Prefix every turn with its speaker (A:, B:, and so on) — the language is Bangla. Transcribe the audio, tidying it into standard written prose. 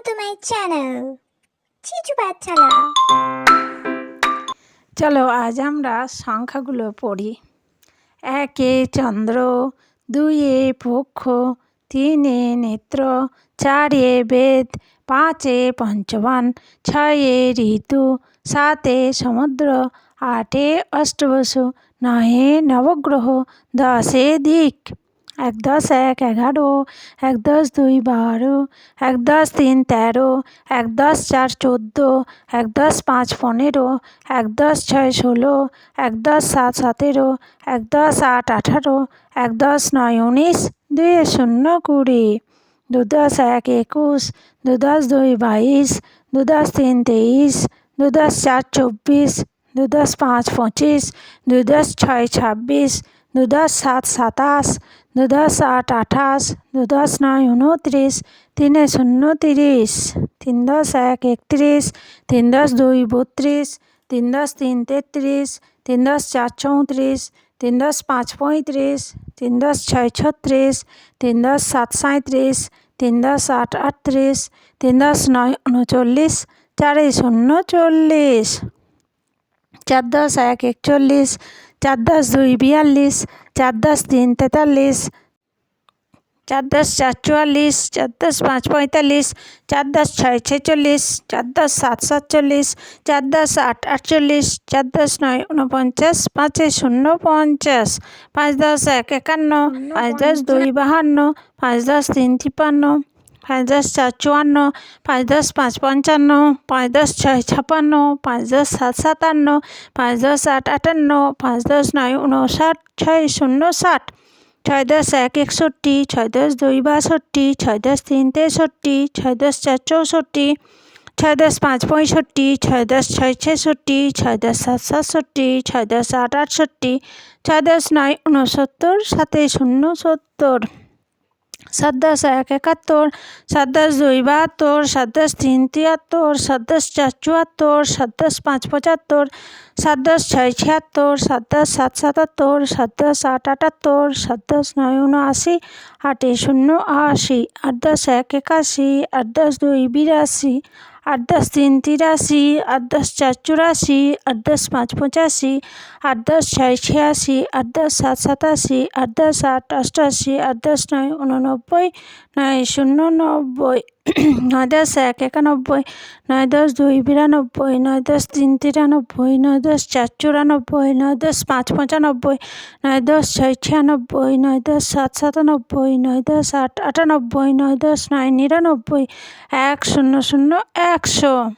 A: to my channel, চিচু বাচ্চারা।
B: চলো আজ আমরা সংখ্যাগুলো পড়ি। 1 চন্দ্র, 2 পক্ষ, 3 নেত্র, 4 বেদ, 5 পঞ্চবান, 6 ঋতু, 7 সমুদ্র, 8 অষ্টবসু, 9 নবগ্রহ, 10 দিক। 1 × 1 11, 1 × 2 12, 1 × 3 13, 1 × 4 14, 1 × 5 15, 1 × 6 16, 1 × 7 17, 1 × 8 18, 1 × 9 19, 2 0 20, 2 × 1 21, 2 × 2 22, 2 × 3 23, 2 × 4 24, 2 × 5 25, 2 × 6 26, 2 × 7 27, 2 × 8 28, 2 × 9 29, 3 0 30, 3 × 1 31, 3 × 2 32, 3 × 3 33, 3 × 4 34, 3 × 5 35, 3 × 6 36, 3 × 7 37, 3 × 8 38, 3 × 9 39, 4 0 40, 4 × 1 41, 4 × 2 42, 4 × 3 43, 4 × 4 44, 4 × 5 45, 4 × 6 46, 4 × 7 47, 4 × 8 48, 4 × 9 49, 5 0 50, 5 × 1 51, 5 × 2 52, 5 × 3 53, 5 × 4 54, 5 × 5 55, 5 × 6 56, 5 × 7 57, 5 × 8 58, 5 × 9 59, 6 0 60, 6 × 1 61, 6 × 2 62, 6 × 3 63, 6 × 4 64, 6 × 5 65, 6 × 6 66, 6 × 7 67, 6 × 8 68, 6 × 9 69, 7 0 70, 7 × 1 71, 7 × 2 72, 7 × 3 73, 7 × 4 74, 7 × 5 75, 7 × 6 76, 7 × 7 77, 7 × 8 78, 7 × 9 79, 8 0 80, 8 × 1 81, 8 × 2 82, 8 × 3 83, 8 × 4 84, 8 × 5 85, 8 × 6 86, 8 × 7 87, 8 × 8 88, 8 × 9 89, 9 0 90, 9 × 1 91, 9 × 2 92, 9 × 3 93, 9 × 4 94, 9 × 5 95, 9 × 6 96, 9 × 7 97, 9 × 8 98, 9 × 9 99, 1 0 0 100।